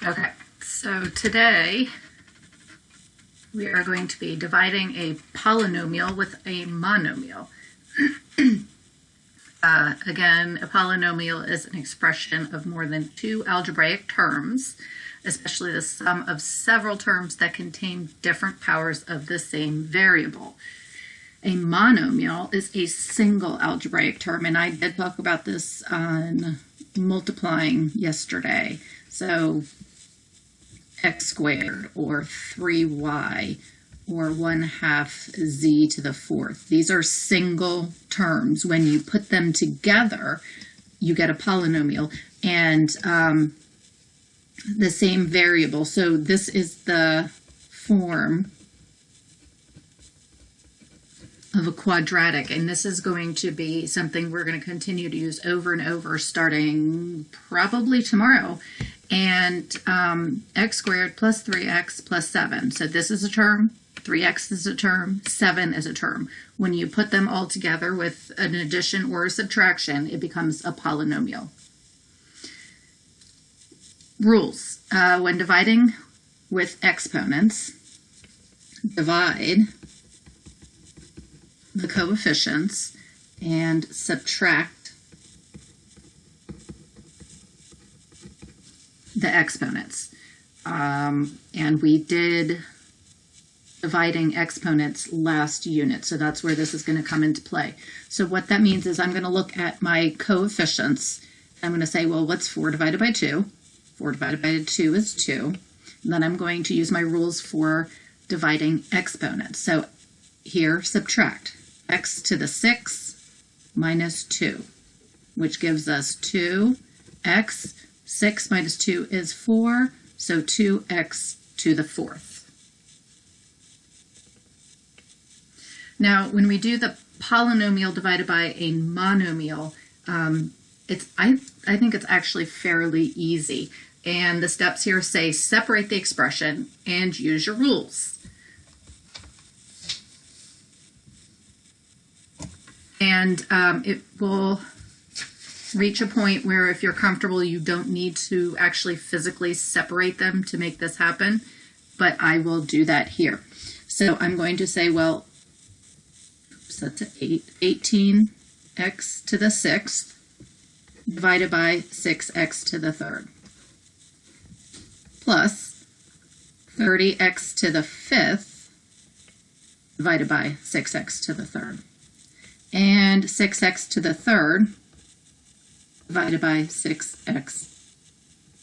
Okay, so today we are going to be dividing a polynomial with a monomial. Again, a polynomial is an expression of more than two algebraic terms, especially the sum of several terms that contain different powers of the same variable. A monomial is a single algebraic term, and I did talk about this on multiplying yesterday. So x squared, or 3y, or 1/2 z to the fourth. These are single terms. When you put them together, you get a polynomial, and the same variable. So this is the form of a quadratic, and this is going to be something we're going to continue to use over and over starting probably tomorrow. And x squared plus 3x plus 7. So this is a term, 3x is a term, 7 is a term. When you put them all together with an addition or a subtraction, it becomes a polynomial. Rules. When dividing with exponents, divide the coefficients and subtract the exponents. And we did dividing exponents last unit, so that's where this is going to come into play. So what that means is I'm going to look at my coefficients. I'm going to say, well, what's 4 divided by 2? 4 divided by 2 is 2. And then I'm going to use my rules for dividing exponents. So here, subtract x to the 6 minus 2, which gives us 2x. 6 minus 2 is 4, so 2x to the fourth. Now, when we do the polynomial divided by a monomial, I think it's actually fairly easy. And the steps here say separate the expression and use your rules. And it will reach a point where if you're comfortable, you don't need to actually physically separate them to make this happen, but I will do that here. So I'm going to say, well, so that's 18x to the 6th divided by 6x to the 3rd plus 30x to the 5th divided by 6x to the 3rd and 6x to the 3rd divided by 6x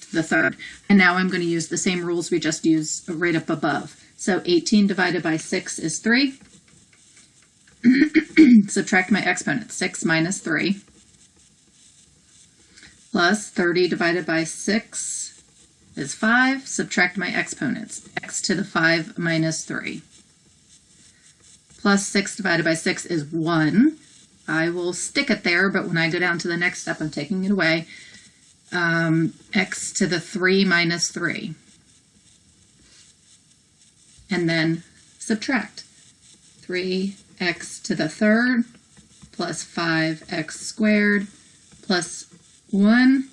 to the 3rd. And now I'm going to use the same rules we just used right up above. So 18 divided by 6 is 3. Subtract my exponent, 6 minus 3, plus 30 divided by 6 is 5. Subtract my exponents, x to the 5 minus 3, plus 6 divided by 6 is 1. I will stick it there, but when I go down to the next step, I'm taking it away. X to the 3 minus 3. And then subtract. 3x to the 3rd plus 5x squared plus 1.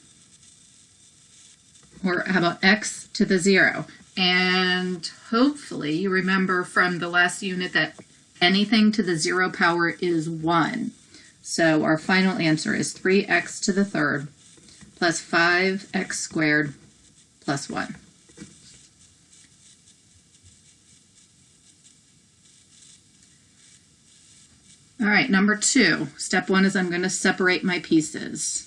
Or how about x to the 0? And hopefully you remember from the last unit that anything to the 0 power is 1. So our final answer is 3x to the 3rd plus 5x squared plus 1. All right, number 2. Step 1 is I'm going to separate my pieces.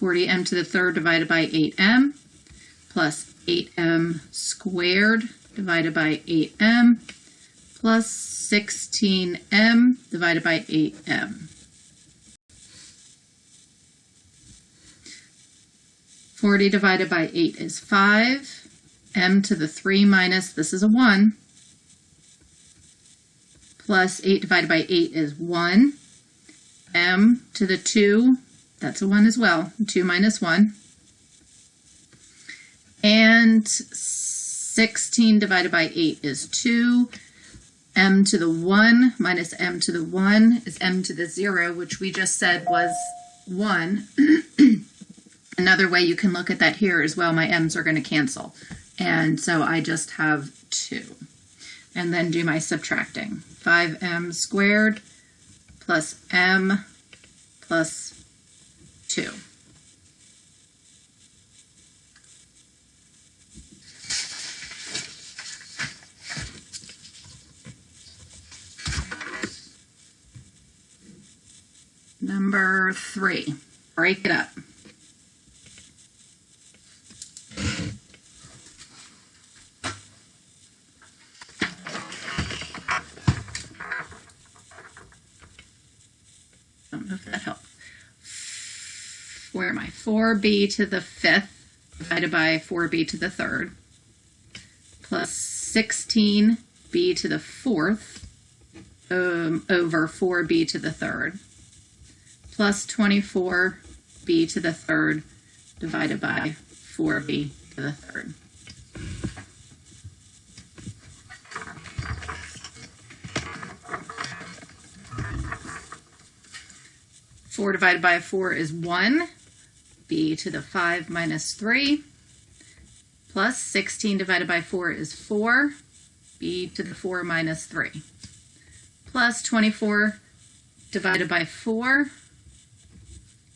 40m to the 3rd divided by 8m plus 8m squared divided by 8m plus 16m divided by 8m. 40 divided by 8 is 5. M to the 3 minus, this is a 1, plus 8 divided by 8 is 1. M to the 2, that's a 1 as well, 2 minus 1. And 16 divided by 8 is 2. M to the 1 minus m to the 1 is m to the 0, which we just said was 1. Another way you can look at that here is, well, my m's are going to cancel. And so I just have 2. And then do my subtracting. 5m squared plus m plus 2. Number 3, break it up. Don't know if that helped. Where am I? 4b to the 5th divided by 4b to the 3rd plus 16b to the 4th over 4b to the 3rd plus 24b to the 3rd divided by 4b to the 3rd. Four divided by 4 is 1, b to the 5 minus 3, plus 16 divided by 4 is 4, b to the 4 minus 3, plus 24 divided by 4,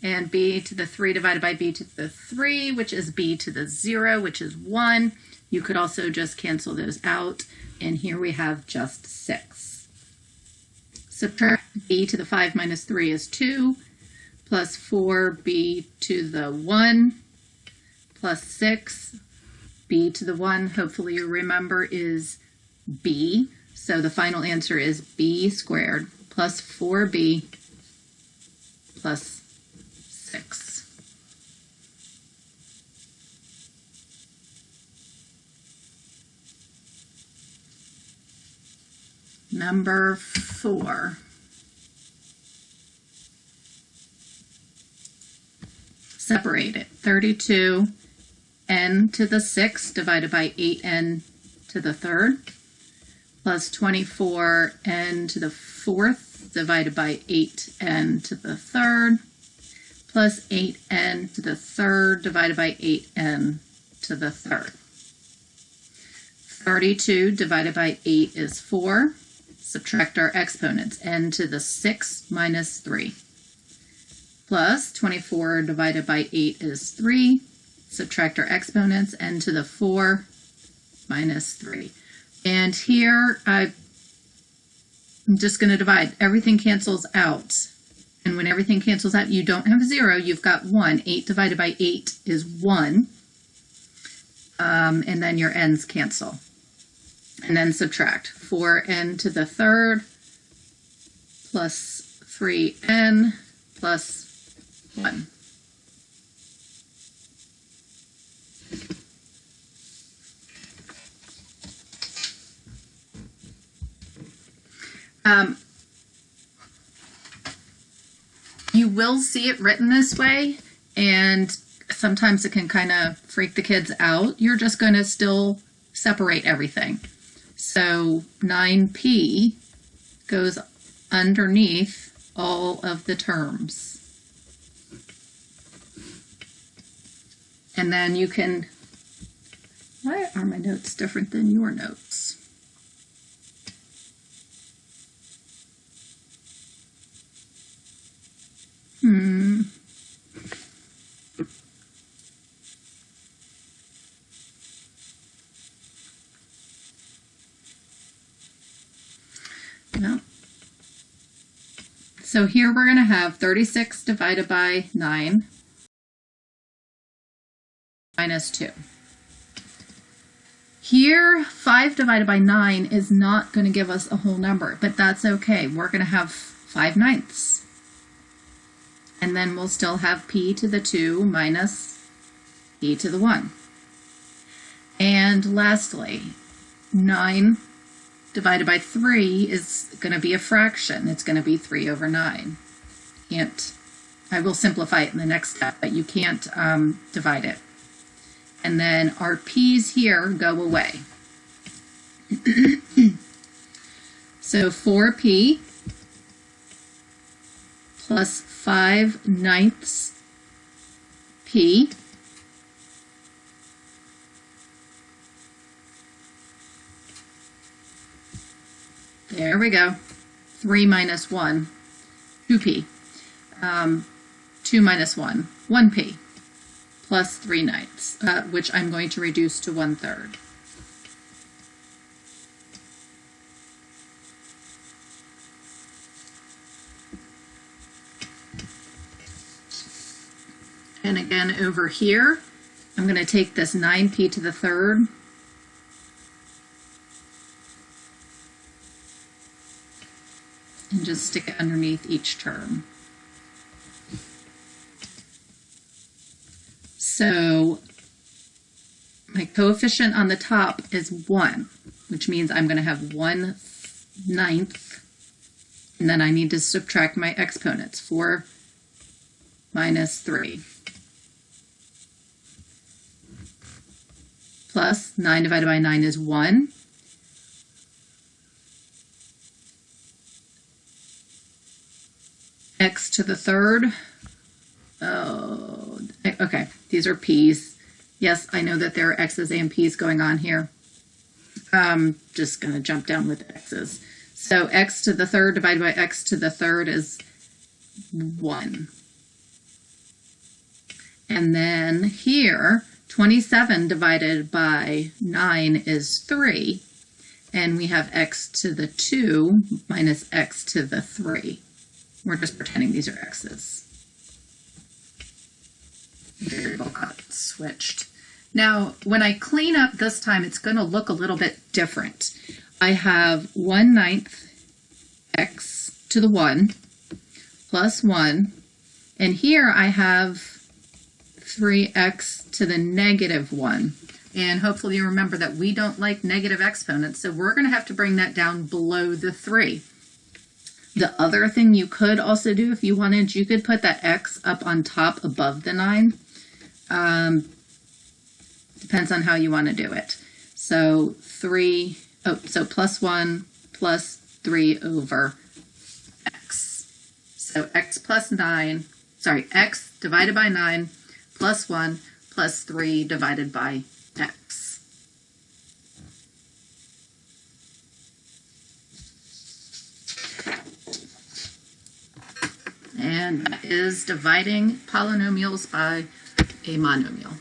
and b to the 3 divided by b to the 3, which is b to the 0, which is 1. You could also just cancel those out, and here we have just 6. Subtract b to the 5 minus 3 is 2, plus 4b to the 1, plus 6, b to the 1, hopefully you remember, is b. So the final answer is b squared plus 4b plus 6. Number 4. Separate it. 32 n to the 6th divided by 8n to the 3rd plus 24 n to the 4th divided by 8n to the 3rd plus 8n to the 3rd divided by 8n to the 3rd. 32 divided by 8 is 4. Subtract our exponents. N to the 6 minus 3. Plus 24 divided by 8 is 3. Subtract our exponents. N to the 4 minus 3. And here I'm just going to divide. Everything cancels out. And when everything cancels out, you don't have 0. You've got 1. 8 divided by 8 is 1. And then your n's cancel. And then subtract. 4n to the 3rd plus 3n plus 1. You will see it written this way, and sometimes it can kind of freak the kids out. You're just going to still separate everything. So 9p goes underneath all of the terms. And then you can, why are my notes different than your notes? No. So here we're going to have 36 divided by 9 minus 2. Here, 5 divided by 9 is not going to give us a whole number, but that's okay. We're going to have 5/9. And then we'll still have p to the 2 minus p to the 1. And lastly, 9 divided by 3 is going to be a fraction. It's going to be 3 over 9. I will simplify it in the next step, but you can't divide it. And then our p's here go away. So 4p plus 5/9 p. There we go. 3 minus 1, 2p. 2 minus 1, 1p. Plus 3/9, which I'm going to reduce to 1/3. And again, over here, I'm going to take this 9p to the third and just stick it underneath each term. So my coefficient on the top is 1, which means I'm going to have 1/9, and then I need to subtract my exponents, 4 minus 3. Plus 9 divided by 9 is 1. X to the third. Oh, okay. These are p's. Yes, I know that there are x's and p's going on here. Just going to jump down with x's. So x to the third divided by x to the third is 1. And then here, 27 divided by 9 is 3. And we have x to the 2 minus x to the 3. We're just pretending these are x's. Variable got switched. Now, when I clean up this time, it's going to look a little bit different. I have 1/9 x to the 1 plus 1. And here I have 3x to the negative 1. And hopefully you remember that we don't like negative exponents, so we're going to have to bring that down below the 3. The other thing you could also do if you wanted, you could put that x up on top above the 9. Depends on how you want to do it. So so plus 1 plus 3 over x. So x plus 9, sorry, x divided by 9 plus 1 plus 3 divided by x. And that is dividing polynomials by a monomial.